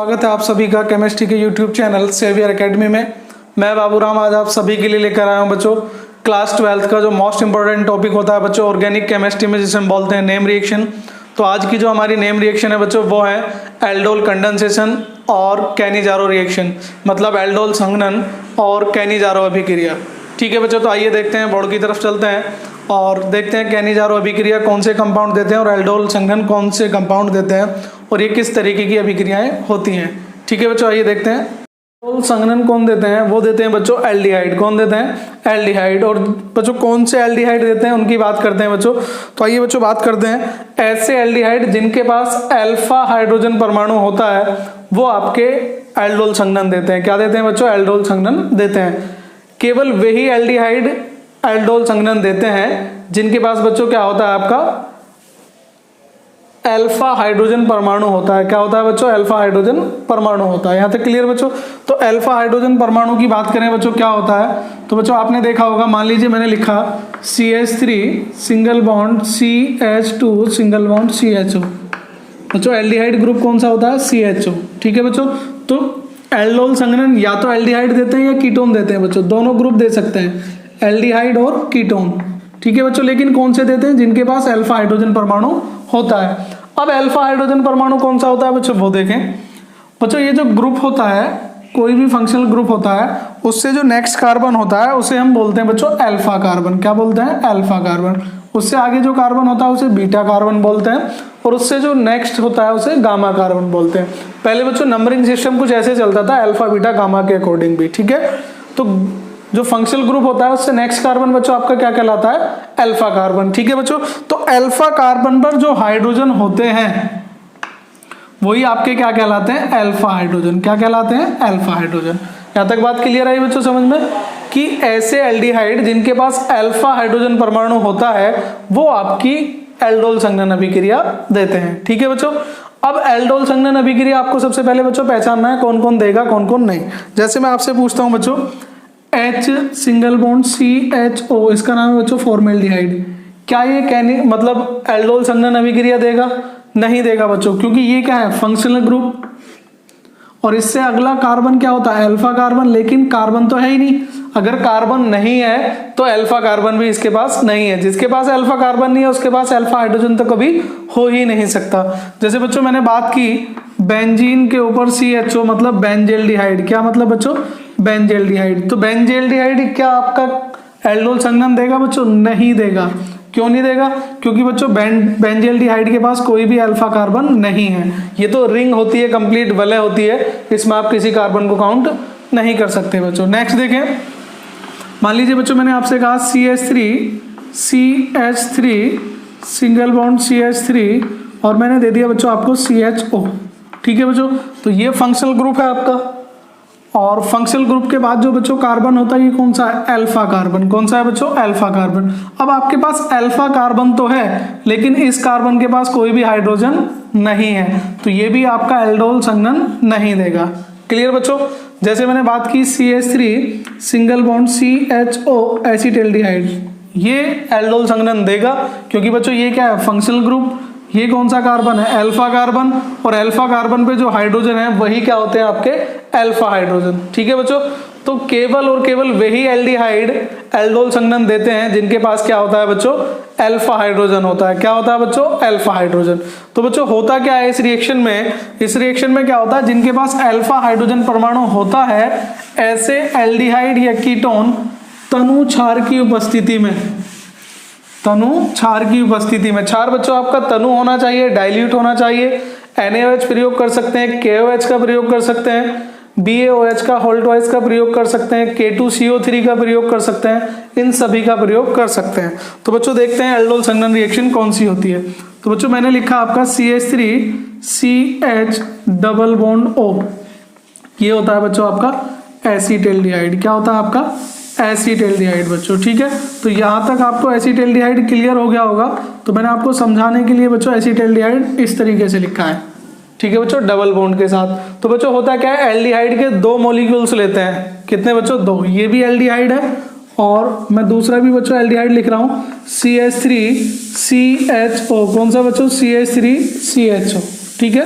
स्वागत है आप सभी का केमिस्ट्री के यूट्यूब चैनल सेवियर एकेडमी में। मैं बाबूराम आज आप सभी के लिए लेकर आया हूँ बच्चों क्लास 12th का जो मोस्ट इंपॉर्टेंट टॉपिक होता है बच्चों ऑर्गेनिक केमिस्ट्री में, जिसे हम बोलते हैं नेम रिएक्शन। तो आज की जो हमारी नेम रिएक्शन है बच्चों वो है एल्डोल कंडेंसेशन और कैनिजारो रिएक्शन, मतलब एल्डोल संघनन और कैनिजारो अभिक्रिया। ठीक है बच्चों, तो आइए देखते हैं, बोर्ड की तरफ चलते हैं और देखते हैं कैनिजारो अभिक्रिया कौन से कंपाउंड देते हैं और एल्डोल संघनन कौन से कंपाउंड देते हैं और ये किस तरीके की अभिक्रियाएं होती हैं। ठीक है बच्चों, आइए देखते हैं। एल्डोल संघनन कौन देते हैं, वो देते हैं बच्चों एल्डिहाइड। कौन देते हैं? एल्डिहाइड। और बच्चों कौन से एल्डिहाइड देते हैं उनकी बात करते हैं बच्चों। तो आइए बच्चों बात करते हैं ऐसे एल्डिहाइड जिनके पास अल्फा हाइड्रोजन परमाणु होता है, वो आपके एल्डोल संघनन देते हैं। क्या देते हैं बच्चों? एल्डोल संघनन देते हैं। केवल वही एल्डिहाइड एल्डोल संघनन देते हैं जिनके पास बच्चों क्या होता है, आपका अल्फा हाइड्रोजन परमाणु होता है। क्या होता है बच्चों? अल्फा हाइड्रोजन परमाणु होता है। यहाँ तक क्लियर बच्चों? तो अल्फा हाइड्रोजन परमाणु की बात करें बच्चों क्या होता है, तो बच्चों आपने देखा होगा, मान लीजिए मैंने लिखा CH3 single bond CH2 single bond CHO। बच्चों एल्डिहाइड ग्रुप कौन सा होता है? CHO। ठीक है बच्चों, तो एल्डोल संघनन या तो एल्डिहाइड देते हैं या कीटोन देते हैं बच्चों, दोनों ग्रुप दे सकते हैं, एल्डिहाइड और कीटोन। ठीक है बच्चों, लेकिन कौन से देते हैं? जिनके पास अल्फा हाइड्रोजन परमाणु होता है। अब अल्फा हाइड्रोजन परमाणु कौन सा होता है बच्चों, वो देखें। बच्चों ये जो ग्रुप होता है, कोई भी फंक्शनल ग्रुप होता है, उससे जो नेक्स्ट कार्बन होता है उसे हम बोलते हैं बच्चों अल्फा कार्बन। क्या बोलते हैं? Alpha carbon. उससे आगे जो कार्बन होता है उसे बीटा कार्बन बोलते हैं और उससे जो नेक्स्ट होता है उसे गामा कार्बन बोलते हैं। पहले बच्चों नंबरिंग सिस्टम कुछ ऐसे चलता था, अल्फा बीटा गामा के अकॉर्डिंग भी। ठीक है, तो जो फंक्शनल ग्रुप होता है उससे नेक्स्ट कार्बन बच्चों आपका क्या कहलाता है? Alpha carbon. ठीक है बच्चों, तो अल्फा कार्बन पर जो हाइड्रोजन होते हैं वही आपके क्या कहलाते हैं? Alpha hydrogen. क्या कहलाते हैं? Alpha hydrogen. यहां तक बात क्लियर आई बच्चों समझ में, कि ऐसे एल्डिहाइड जिनके पास अल्फा हाइड्रोजन परमाणु होता है वो आपकी एल्डोल संघनन अभिक्रिया देते हैं। ठीक है बच्चों, अब एल्डोल संघनन अभिक्रिया आपको सबसे पहले बच्चों पहचानना है कौन कौन देगा कौन कौन नहीं। जैसे मैं आपसे पूछता हूं बच्चों H सिंगल बॉन्ड CHO, इसका नाम है बच्चों फॉर्मेल्डिहाइड। क्या ये मतलब एल्डोल संघनन अभिक्रिया देगा? नहीं देगा बच्चों, क्योंकि ये क्या है? फंक्शनल ग्रुप, और इससे अगला कार्बन क्या होता है? Alpha carbon. लेकिन कार्बन तो है ही नहीं, अगर कार्बन नहीं है तो अल्फा कार्बन भी इसके पास नहीं है। जिसके पास अल्फा कार्बन नहीं है उसके पास अल्फा हाइड्रोजन तो कभी हो ही नहीं सकता। जैसे बच्चों मैंने बात की बेंजीन के ऊपर CHO, मतलब बेंजेल्डिहाइड। क्या मतलब बच्चों? बेंजेल्डिहाइड। तो बेंजेल्डिहाइड क्या आपका एल्डोल संघनन देगा बच्चों? नहीं देगा। क्यों नहीं देगा? क्योंकि बच्चों बेंजेल्डिहाइड के पास कोई भी अल्फा कार्बन नहीं है। ये तो रिंग होती है, कंप्लीट वलय होती है, इसमें आप किसी कार्बन को काउंट नहीं कर सकते बच्चों। नेक्स्ट देखें, मान लीजिए बच्चों मैंने आपसे कहा CH3 सिंगल बॉन्ड CH3 और मैंने दे दिया बच्चों आपको CHO। ठीक है बच्चों, तो ये फंक्शनल ग्रुप है आपका, और फंक्शनल ग्रुप के बाद जो बच्चों कार्बन होता है ये कौन सा है? Alpha carbon. कौन सा है बच्चों? Alpha carbon. अब आपके पास अल्फा कार्बन तो है लेकिन इस कार्बन के पास कोई भी हाइड्रोजन नहीं है, तो ये भी आपका एल्डोल संघनन नहीं देगा। क्लियर बच्चों? जैसे मैंने बात की CH3 single bond CHO acetaldehyde, ये एल्डोल संघनन देगा क्योंकि बच्चों ये क्या है? Functional group. ये कौन सा कार्बन है? अल्फा कार्बन, और अल्फा कार्बन पे जो हाइड्रोजन है वही क्या होते हैं? आपके अल्फा हाइड्रोजन। ठीक है बच्चों, तो केवल और केवल वही एल्डिहाइड एल्डोल संघनन देते हैं जिनके पास क्या होता है बच्चों? अल्फा हाइड्रोजन होता है। क्या होता है बच्चों? Alpha hydrogen. तो बच्चों होता क्या है इस रिएक्शन में? इस रिएक्शन में क्या होता है? जिनके पास अल्फा हाइड्रोजन परमाणु होता है, ऐसे एल्डिहाइड या कीटोन तनु क्षार की उपस्थिति में, तनु क्षार की उपस्थिति में, क्षार बच्चों आपका तनु होना चाहिए, डाइल्यूट होना चाहिए। NaOH प्रयोग कर सकते हैं, KOH का प्रयोग कर सकते हैं, BaOH का होल्टवाइज का प्रयोग कर सकते हैं, K2CO3 का प्रयोग कर सकते हैं, इन सभी का प्रयोग कर सकते हैं। तो बच्चों देखते हैं एल्डोल संघनन रिएक्शन कौन सी होती है। तो बच्चों मैंने लिखा आपका CH3 CH double bond O, ये होता है बच्चों आपका एसिटाल्डिहाइड। क्या होता है आपका? एसिटाल्डिहाइड बच्चों। ठीक है, तो यहाँ तक आपको एसिटाल्डिहाइड क्लियर हो गया होगा। तो मैंने आपको समझाने के लिए बच्चों एसिटाल्डिहाइड इस तरीके से लिखा है। ठीक है बच्चों, डबल बॉन्ड के साथ। तो बच्चों होता क्या है? एल्डिहाइड के 2 मॉलिक्यूल्स लेते हैं। कितने बच्चों? 2। ये भी एल्डिहाइड है और मैं दूसरा भी बच्चों एल्डिहाइड लिख रहा हूँ CH3 CHO। कौन सा बच्चों? CH3 CHO। ठीक है,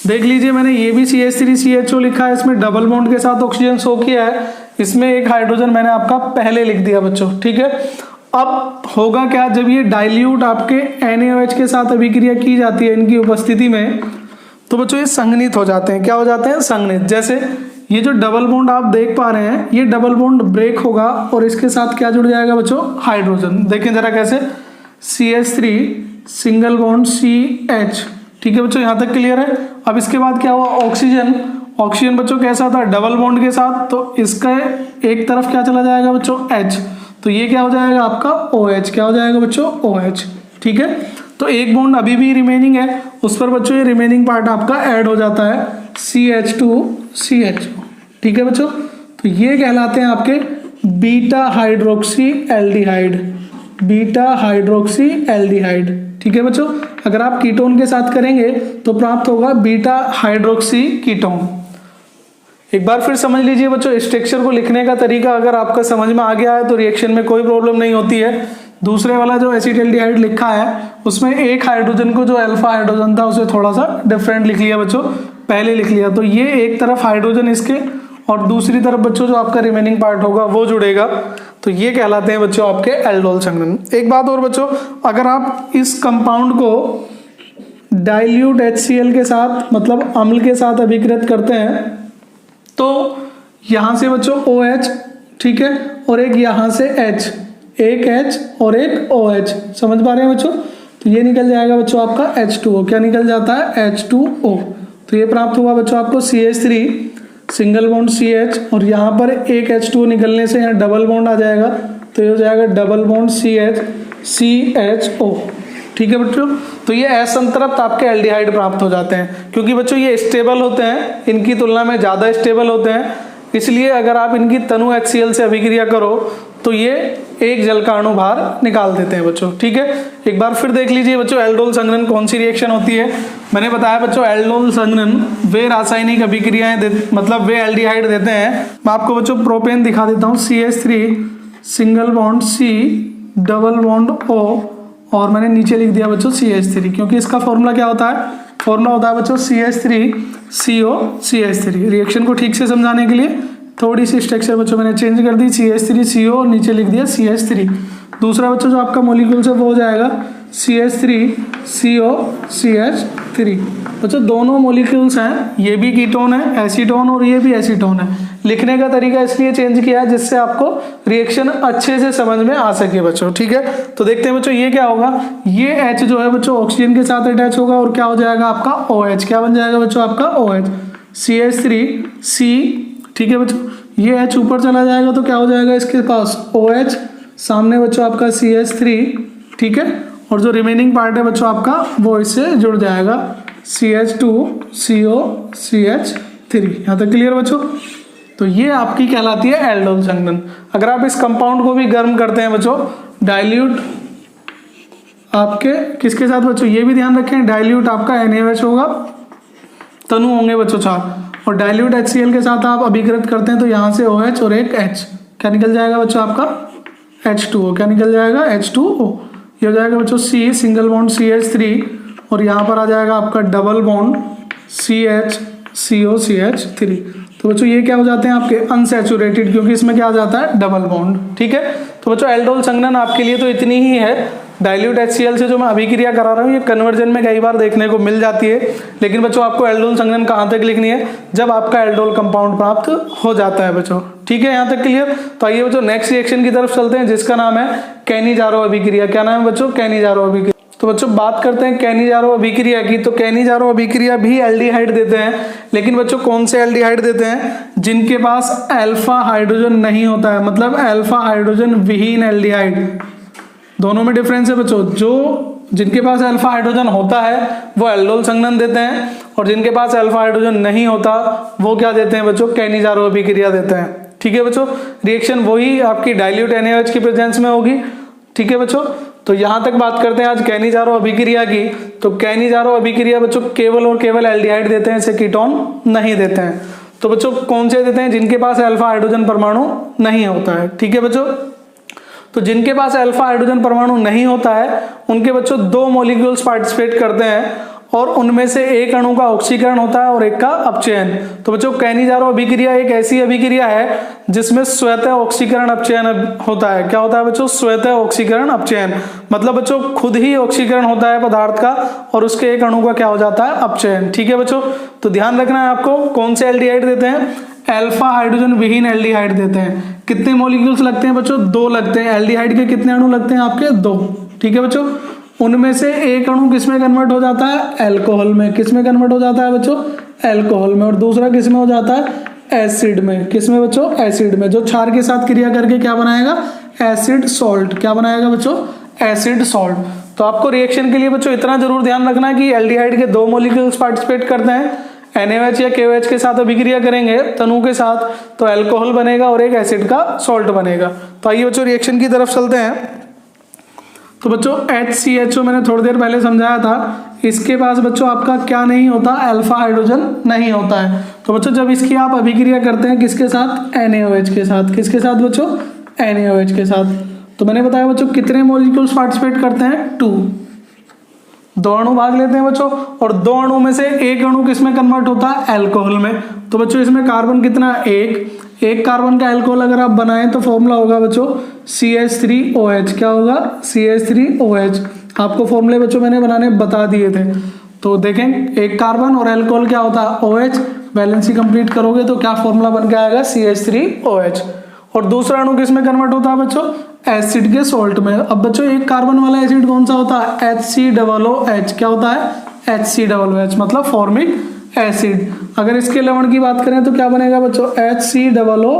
देख लीजिए मैंने ये भी CH3CHO लिखा है, इसमें डबल बॉन्ड के साथ ऑक्सीजन शो किया है, इसमें एक हाइड्रोजन मैंने आपका पहले लिख दिया बच्चों, ठीक है। अब होगा क्या, जब ये डाइल्यूट आपके NaOH के साथ अभिक्रिया की जाती है इनकी उपस्थिति में, तो बच्चों ये संघनित हो जाते हैं। क्या हो जाते हैं? संघनित। जैसे ये जो डबल बॉन्ड आप देख पा रहे हैं, ये डबल बॉन्ड ब्रेक होगा और इसके साथ क्या जुड़ जाएगा बच्चों? हाइड्रोजन। देखें जरा कैसे, CH3 सिंगल बॉन्ड CH, ठीक है बच्चों, यहाँ तक क्लियर है। अब इसके बाद क्या हुआ? ऑक्सीजन। ऑक्सीजन बच्चों कैसा था? डबल बॉन्ड के साथ, तो इसका एक तरफ क्या चला जाएगा बच्चों? H, तो ये क्या हो जाएगा आपका? OH। क्या हो जाएगा बच्चों? OH, ठीक है। तो एक बॉन्ड अभी भी रिमेनिंग है, उस पर बच्चों ये रिमेनिंग पार्ट आपका ऐड हो जाता है, CH2CH, ठीक है बच्चों। तो ये कहलाते हैं आपके beta hydroxy aldehyde, beta hydroxy aldehyde, ठीक है बच्चों। अगर आप कीटोन के साथ करेंगे तो प्राप्त होगा बीटा हाइड्रोक्सी कीटोन। एक बार फिर समझ लीजिए बच्चों, स्ट्रक्चर को लिखने का तरीका अगर आपका समझ में आ गया है तो रिएक्शन में कोई प्रॉब्लम नहीं होती है। दूसरे वाला जो एसिटाल्डिहाइड लिखा है उसमें एक हाइड्रोजन को, जो अल्फा हाइड्रोजन था, उसे थोड़ा सा डिफरेंट लिख लिया बच्चों, पहले लिख लिया। तो ये एक तरफ हाइड्रोजन इसके और दूसरी तरफ बच्चों जो आपका रिमेनिंग पार्ट होगा वो जुड़ेगा, तो ये कहलाते हैं बच्चों आपके एल्डोल संघनन। एक बात और बच्चों, अगर आप इस कंपाउंड को डाइल्यूट HCl के साथ, मतलब अम्ल के साथ अभिकृत करते हैं, तो यहां से बच्चों OH, ठीक है, और एक यहां से H, एक H और एक OH, समझ पा रहे हैं बच्चों। तो ये निकल जाएगा बच्चों आपका H2O। क्या निकल जाता है? H2O। तो ये प्राप्त हुआ बच्चों आपको CH3 सिंगल बॉन्ड CH, और यहाँ पर एक H2O निकलने से यहाँ डबल बॉन्ड आ जाएगा, तो ये हो जाएगा डबल बॉन्ड CH CHO, ठीक है बच्चों। तो ये असंतृप्त आपके एल्डिहाइड प्राप्त हो जाते हैं, क्योंकि बच्चों ये स्टेबल होते हैं, इनकी तुलना में ज़्यादा स्टेबल होते हैं, इसलिए अगर आप इनकी तनु HCl से अभिक्रिया करो तो ये एक जल का अणु बाहर निकाल देते हैं बच्चों, ठीक है। एक बार फिर देख लीजिए बच्चों, एल्डोल संघनन कौन सी रिएक्शन होती है। मैंने बताया बच्चों, एल्डोल संघनन वे रासायनिक अभिक्रियाएं मतलब वे एल्डिहाइड देते हैं। मैं आपको बच्चों प्रोपेन दिखा देता हूँ, CH3 single bond C double bond O, और मैंने नीचे लिख दिया बच्चों CH3, क्योंकि इसका फॉर्मूला क्या होता है? फॉर्मूला होता है बच्चों CH3CO CH3। रिएक्शन को ठीक से समझाने के लिए थोड़ी सी स्ट्रक्चर बच्चों मैंने चेंज कर दी, CH3CO और नीचे लिख दिया CH3। दूसरा बच्चों जो आपका मॉलिक्यूल्स है वो हो जाएगा CH3CO CH3। बच्चों दोनों मॉलिक्यूल्स हैं, ये भी कीटोन है एसीटोन और ये भी एसीटोन है। लिखने का तरीका इसलिए चेंज किया है जिससे आपको रिएक्शन अच्छे से समझ में आ सके बच्चों, ठीक है। तो देखते हैं बच्चों, ये क्या होगा? ये H जो है बच्चों ऑक्सीजन के साथ अटैच होगा और क्या हो जाएगा आपका? OH। क्या बन जाएगा बच्चों आपका? OH CH3C, ठीक है बच्चों। ये H ऊपर चला जाएगा तो क्या हो जाएगा इसके पास? OH, सामने बच्चों आपका CH3, ठीक है, और जो रिमेनिंग पार्ट है बच्चों आपका वो इससे जुड़ जाएगा, CH2CO CH3। यहाँ तक क्लियर बच्चों? तो ये आपकी कहलाती है एल्डोल संघनन। अगर आप इस कंपाउंड को भी गर्म करते हैं बच्चों, डाइल्यूट आपके किसके साथ बच्चों? ये भी ध्यान रखें, डाइल्यूट आपका NaOH होगा, तनु होंगे बच्चों 4, और डाइल्यूट HCl के साथ आप अभिकृत करते हैं तो यहाँ से OH और एक H, क्या निकल जाएगा बच्चों आपका? H2O। क्या निकल जाएगा? H2O। ये हो जाएगा बच्चों C सिंगल बॉन्ड CH3, और यहाँ पर आ जाएगा आपका डबल बॉन्ड CHCO CH3। तो बच्चों ये क्या हो जाते हैं आपके? अनसैचुरेटेड, क्योंकि इसमें क्या आ जाता है? डबल बॉन्ड, ठीक है। तो बच्चों एल्डोल संघनन आपके लिए तो इतनी ही है। डाइल्यूट HCl से जो मैं अभिक्रिया करा रहा हूँ ये कन्वर्जन में कई बार देखने को मिल जाती है, लेकिन बच्चों आपको एल्डोल संघनन कहाँ तक लिखनी है? जब आपका एल्डोल कंपाउंड प्राप्त हो जाता है बच्चों, ठीक है। यहाँ तक क्लियर? तो आइए बच्चों नेक्स्ट रिएक्शन की तरफ चलते हैं, जिसका नाम है कैनिजारो अभिक्रिया। क्या नाम है बच्चों? कैनिजारो अभिक्रिया। तो बच्चों बात करते हैं कैनिजारो अभिक्रिया की। तो कैनिजारो अभिक्रिया भी एल्डिहाइड देते हैं, लेकिन बच्चों कौन से एल्डिहाइड देते हैं? जिनके पास अल्फा हाइड्रोजन नहीं होता है, मतलब अल्फा हाइड्रोजन विहीन एल्डिहाइड। दोनों में डिफरेंस है बच्चों, जो जिनके पास अल्फा हाइड्रोजन होता है वो एल्डोल संघनन देते हैं, और जिनके पास अल्फा हाइड्रोजन नहीं होता वो क्या देते हैं बच्चों? कैनिजारो अभिक्रिया देते हैं, ठीक है बच्चों। रिएक्शन वही आपकी डाइल्यूट NaOH की प्रेजेंस में होगी, ठीक है बच्चों। तो यहाँ तक बात करते हैं आज कैनिजारो अभिक्रिया की। तो कैनिजारो अभिक्रिया बच्चों केवल और केवल एल्डिहाइड देते हैं, इसे कीटोन नहीं देते हैं। तो बच्चों कौन से देते हैं? जिनके पास अल्फा हाइड्रोजन परमाणु नहीं होता है, ठीक है बच्चों। तो जिनके पास अल्फा हाइड्रोजन परमाणु नहीं होता है उनके बच्चों 2 मॉलिक्यूल्स पार्टिसिपेट करते हैं, और उनमें से एक अणु का ऑक्सीकरण होता है और एक का अपचयन। तो बच्चों कैनिजारो अभिक्रिया एक ऐसी अभिक्रिया है जिसमें स्वतः ऑक्सीकरण अपचयन होता है। क्या होता है बच्चों? स्वतः ऑक्सीकरण अपचयन, मतलब बच्चों खुद ही ऑक्सीकरण होता है पदार्थ का और उसके एक अणु का क्या हो जाता है? अपचयन। ठीक है बच्चों, तो ध्यान रखना है आपको। कौन से एल्डिहाइड देते हैं? अल्फा हाइड्रोजन विहीन एल्डिहाइड देते हैं। कितने मॉलिक्यूल्स लगते हैं बच्चों? 2 लगते हैं। एल्डिहाइड के कितने अणु लगते हैं आपके? 2। ठीक है बच्चों, उनमें से एक अणु किसमें कन्वर्ट हो जाता है? अल्कोहल में। किसमें कन्वर्ट हो जाता है बच्चों? अल्कोहल में। और दूसरा किसमें हो जाता है? एसिड में। किसमें बच्चों? एसिड में, जो क्षार के साथ क्रिया करके क्या बनाएगा? Acid salt. क्या बनाएगा बच्चों? Acid salt. तो आपको रिएक्शन के लिए बच्चों इतना जरूर ध्यान रखना है कि एल्डिहाइड के 2 मॉलिक्यूल्स पार्टिसिपेट करते हैं। NaOH या KOH के साथ अभिक्रिया करेंगे तनु के साथ तो अल्कोहल बनेगा और एक एसिड का सॉल्ट बनेगा। तो आइए बच्चों रिएक्शन की तरफ चलते हैं। तो बच्चों HCHO मैंने थोड़ी देर पहले समझाया था, इसके पास बच्चों आपका क्या नहीं होता? अल्फा हाइड्रोजन नहीं होता है। तो बच्चों जब इसकी आप अभिक्रिया करते हैं किसके साथ? NaOH के साथ। किसके साथ बच्चों? NaOH के साथ। तो मैंने बताया बच्चों कितने मॉलिक्यूल्स पार्टिसिपेट करते हैं? 2। 2 अणु भाग लेते हैं बच्चों, और 2 अणु में से एक अणु किसमें कन्वर्ट होता है? अल्कोहल में। तो बच्चों इसमें कार्बन कितना? एक कार्बन का अल्कोहल अगर आप बनाएं तो फॉर्मूला होगा बच्चों CH3OH। क्या होगा? CH3OH। आपको फॉर्मूले बच्चों मैंने बनाने बता दिए थे। तो देखें, एक कार्बन और अल्कोहल क्या होता है? OH। बैलेंसी कंप्लीट करोगे तो क्या फॉर्मूला बन के आएगा? CH3OH। और दूसरा अणु किसमें कन्वर्ट होता है बच्चों? एसिड के सॉल्ट में। अब बच्चों एक कार्बन वाला एसिड कौन सा होता है? HCOOH। क्या होता है? HCOOH मतलब फॉर्मिक एसिड। अगर इसके लवण की बात करें तो क्या बनेगा बच्चों? HCOONA।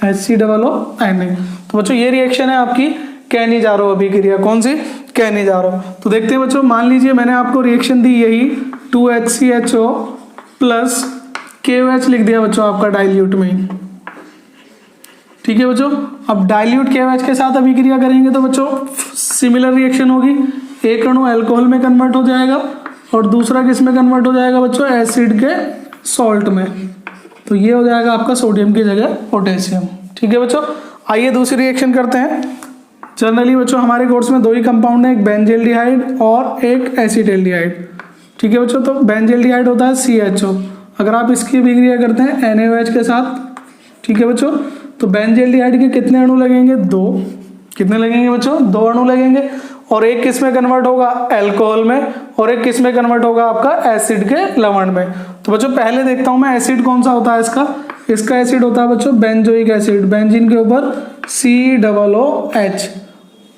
HCOONA। तो बच्चों ये रिएक्शन है आपकी कैनिजारो अभिक्रिया। कौन सी? कैनिजारो। तो देखते हैं बच्चों, मान लीजिए मैंने आपको रिएक्शन दी यही 2HCHO प्लस KOH लिख दिया बच्चों आपका डाइल्यूट में। ठीक है बच्चों, अब डाइल्यूट KOH के साथ अभिक्रिया करेंगे तो बच्चों सिमिलर रिएक्शन होगी। एक अणु अल्कोहल में कन्वर्ट हो जाएगा और दूसरा किस में कन्वर्ट हो जाएगा बच्चों? एसिड के सॉल्ट में। तो ये हो जाएगा आपका सोडियम की जगह पोटेशियम। ठीक है बच्चों, आइए दूसरी रिएक्शन करते हैं। जनरली बच्चों हमारे कोर्स में 2 ही कंपाउंड है, एक बेंजील्डिहाइड और एक एसिटाल्डिहाइड। ठीक है बच्चों, तो बेंजील्डिहाइड होता है CHO। अगर आप इसकी अभिक्रिया करते हैं NaOH के साथ, ठीक है बच्चों, तो बेंजील्डिहाइड के कितने अणु लगेंगे? 2। कितने लगेंगे बच्चों? 2 अणु लगेंगे। और एक किस में कन्वर्ट होगा? अल्कोहल में, और एक किस में कन्वर्ट होगा? आपका एसिड के लवण में। तो बच्चों पहले देखता हूं मैं एसिड कौन सा होता है इसका। इसका एसिड होता है बच्चों बेंजोइक एसिड। बेंजीन के ऊपर COOH।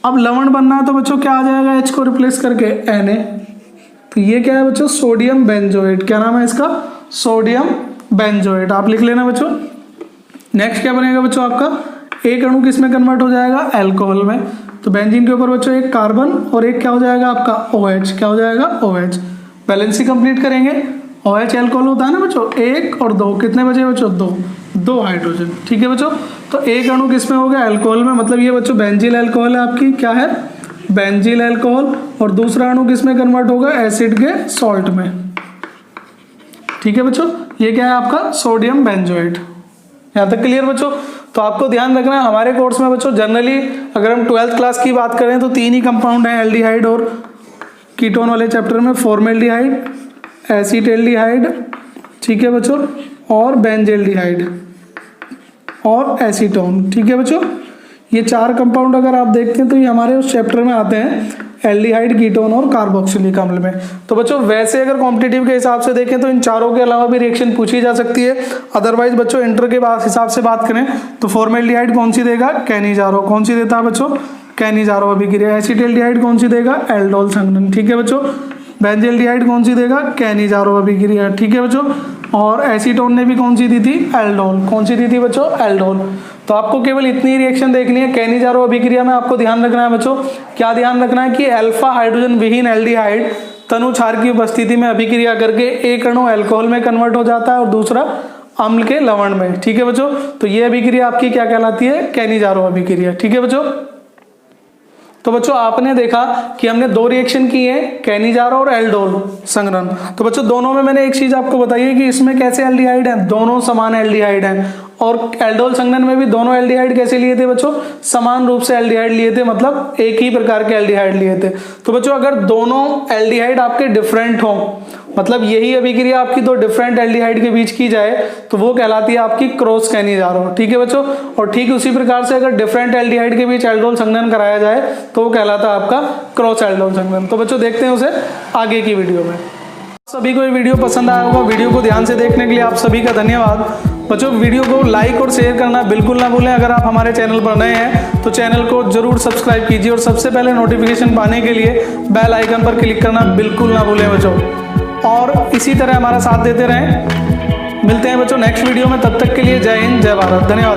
अब लवण बनना है तो बच्चों क्या आ जाएगा? H को रिप्लेस करके Na। तो ये क्या है बच्चों? Sodium benzoate. क्या नाम है इसका? Sodium benzoate. आप लिख लेना बच्चों। नेक्स्ट क्या बनेगा बच्चों आपका? एक अणु किस में कन्वर्ट हो जाएगा? अल्कोहल में। तो बेंजीन के ऊपर बच्चों एक कार्बन और एक क्या हो जाएगा आपका? OH। क्या हो जाएगा? OH। बैलेंसी कंप्लीट करेंगे। OH अल्कोहल होता है ना बच्चों, 1 और 2 कितने बचे बच्चों? 2 हाइड्रोजन। ठीक है बच्चों, तो एक अणु किस में हो गया? अल्कोहल में, मतलब ये बच्चों बेंजील अल्कोहल है आपकी। क्या है? बेंजील अल्कोहल। और दूसरा अणु किस में कन्वर्ट होगा? एसिड के सॉल्ट में। ठीक है बच्चों, ये क्या है आपका? Sodium benzoate. यहाँ तक क्लियर बच्चों? तो आपको ध्यान रखना है हमारे कोर्स में बच्चों जनरली अगर हम 12th क्लास की बात करें तो 3 ही कंपाउंड हैं एल्डिहाइड और कीटोन वाले चैप्टर में, फॉर्मेल्डिहाइड, एसिटाल्डिहाइड, ठीक है बच्चों, और बेंजील्डिहाइड और एसीटोन। ठीक है बच्चों, ये 4 कंपाउंड अगर आप देखते हैं तो ये हमारे उस चैप्टर में आते हैं एल्डिहाइड, कीटोन और कार्बोक्सिलिक अम्ल में। तो बच्चों वैसे अगर कॉम्पिटिटिव के हिसाब से देखें तो इन चारों के अलावा भी रिएक्शन पूछी जा सकती है। अदरवाइज बच्चों इंटर के हिसाब से बात करें तो फॉर्मेल्डिहाइड कौन सी देगा? कैनिजारो। कौन सी देता है बच्चों? कैनिजारो अभिक्रिया। एसिटाल्डिहाइड कौन सी देगा? एल्डोल संघनन। ठीक है बच्चों, बेंजील्डिहाइड कौन सी देगा? कैनिजारो अभिक्रिया। ठीक है बच्चों, और एसीटोन ने भी कौन सी दी थी? एल्डोल। कौन सी दी थी बच्चों? एल्डोल। तो आपको केवल इतनी रिएक्शन देखनी है। कैनिजारो अभिक्रिया में आपको ध्यान रखना है बच्चों, क्या ध्यान रखना है कि अल्फा हाइड्रोजन विहीन एल्डिहाइड तनु क्षार की उपस्थिति में अभिक्रिया करके एक अणु अल्कोहल में कन्वर्ट हो जाता है और दूसरा अम्ल के लवण में। ठीक है बच्चों, तो ये अभिक्रिया आपकी क्या कहलाती है? कैनिजारो अभिक्रिया। ठीक है बच्चों, तो बच्चों आपने देखा कि हमने 2 रिएक्शन की है, कैनिजारो और एल्डोल संघनन। तो बच्चों दोनों में मैंने एक चीज आपको बताई है कि इसमें कैसे एल्डिहाइड है? दोनों समान एल्डिहाइड हैं। और एल्डोल संघनन में भी दोनों एल्डिहाइड कैसे लिए थे बच्चों, समान रूप से एल्डिहाइड लिए थे, मतलब एक ही प्रकार के एल्डिहाइड लिए थे। तो बच्चों अगर दोनों एल्डिहाइड आपके डिफरेंट हों, मतलब यही अभिक्रिया आपकी दो डिफरेंट एल्डिहाइड के बीच की जाए तो वो कहलाती है आपकी क्रॉस कैनिजारो, ठीक है बच्चों। और ठीक उसी प्रकार से अगर डिफरेंट एल्डिहाइड के बीच एल्डोल संघनन कराया जाए तो वो कहलाता है आपका क्रॉस एल्डोल संघनन। तो बच्चों देखते हैं उसे आगे की वीडियो में। सभी को ये वीडियो पसंद आया होगा, वीडियो को ध्यान से देखने के लिए आप सभी का धन्यवाद। बच्चों वीडियो को लाइक और शेयर करना बिल्कुल ना भूलें। अगर आप हमारे चैनल पर नए हैं तो चैनल को जरूर सब्सक्राइब कीजिए और सबसे पहले नोटिफिकेशन पाने के लिए बेल आइकन पर क्लिक करना बिल्कुल ना भूलें बच्चों। और इसी तरह हमारा साथ देते रहें। मिलते हैं बच्चों नेक्स्ट वीडियो में, तब तक के लिए जय हिंद जय भारत, धन्यवाद।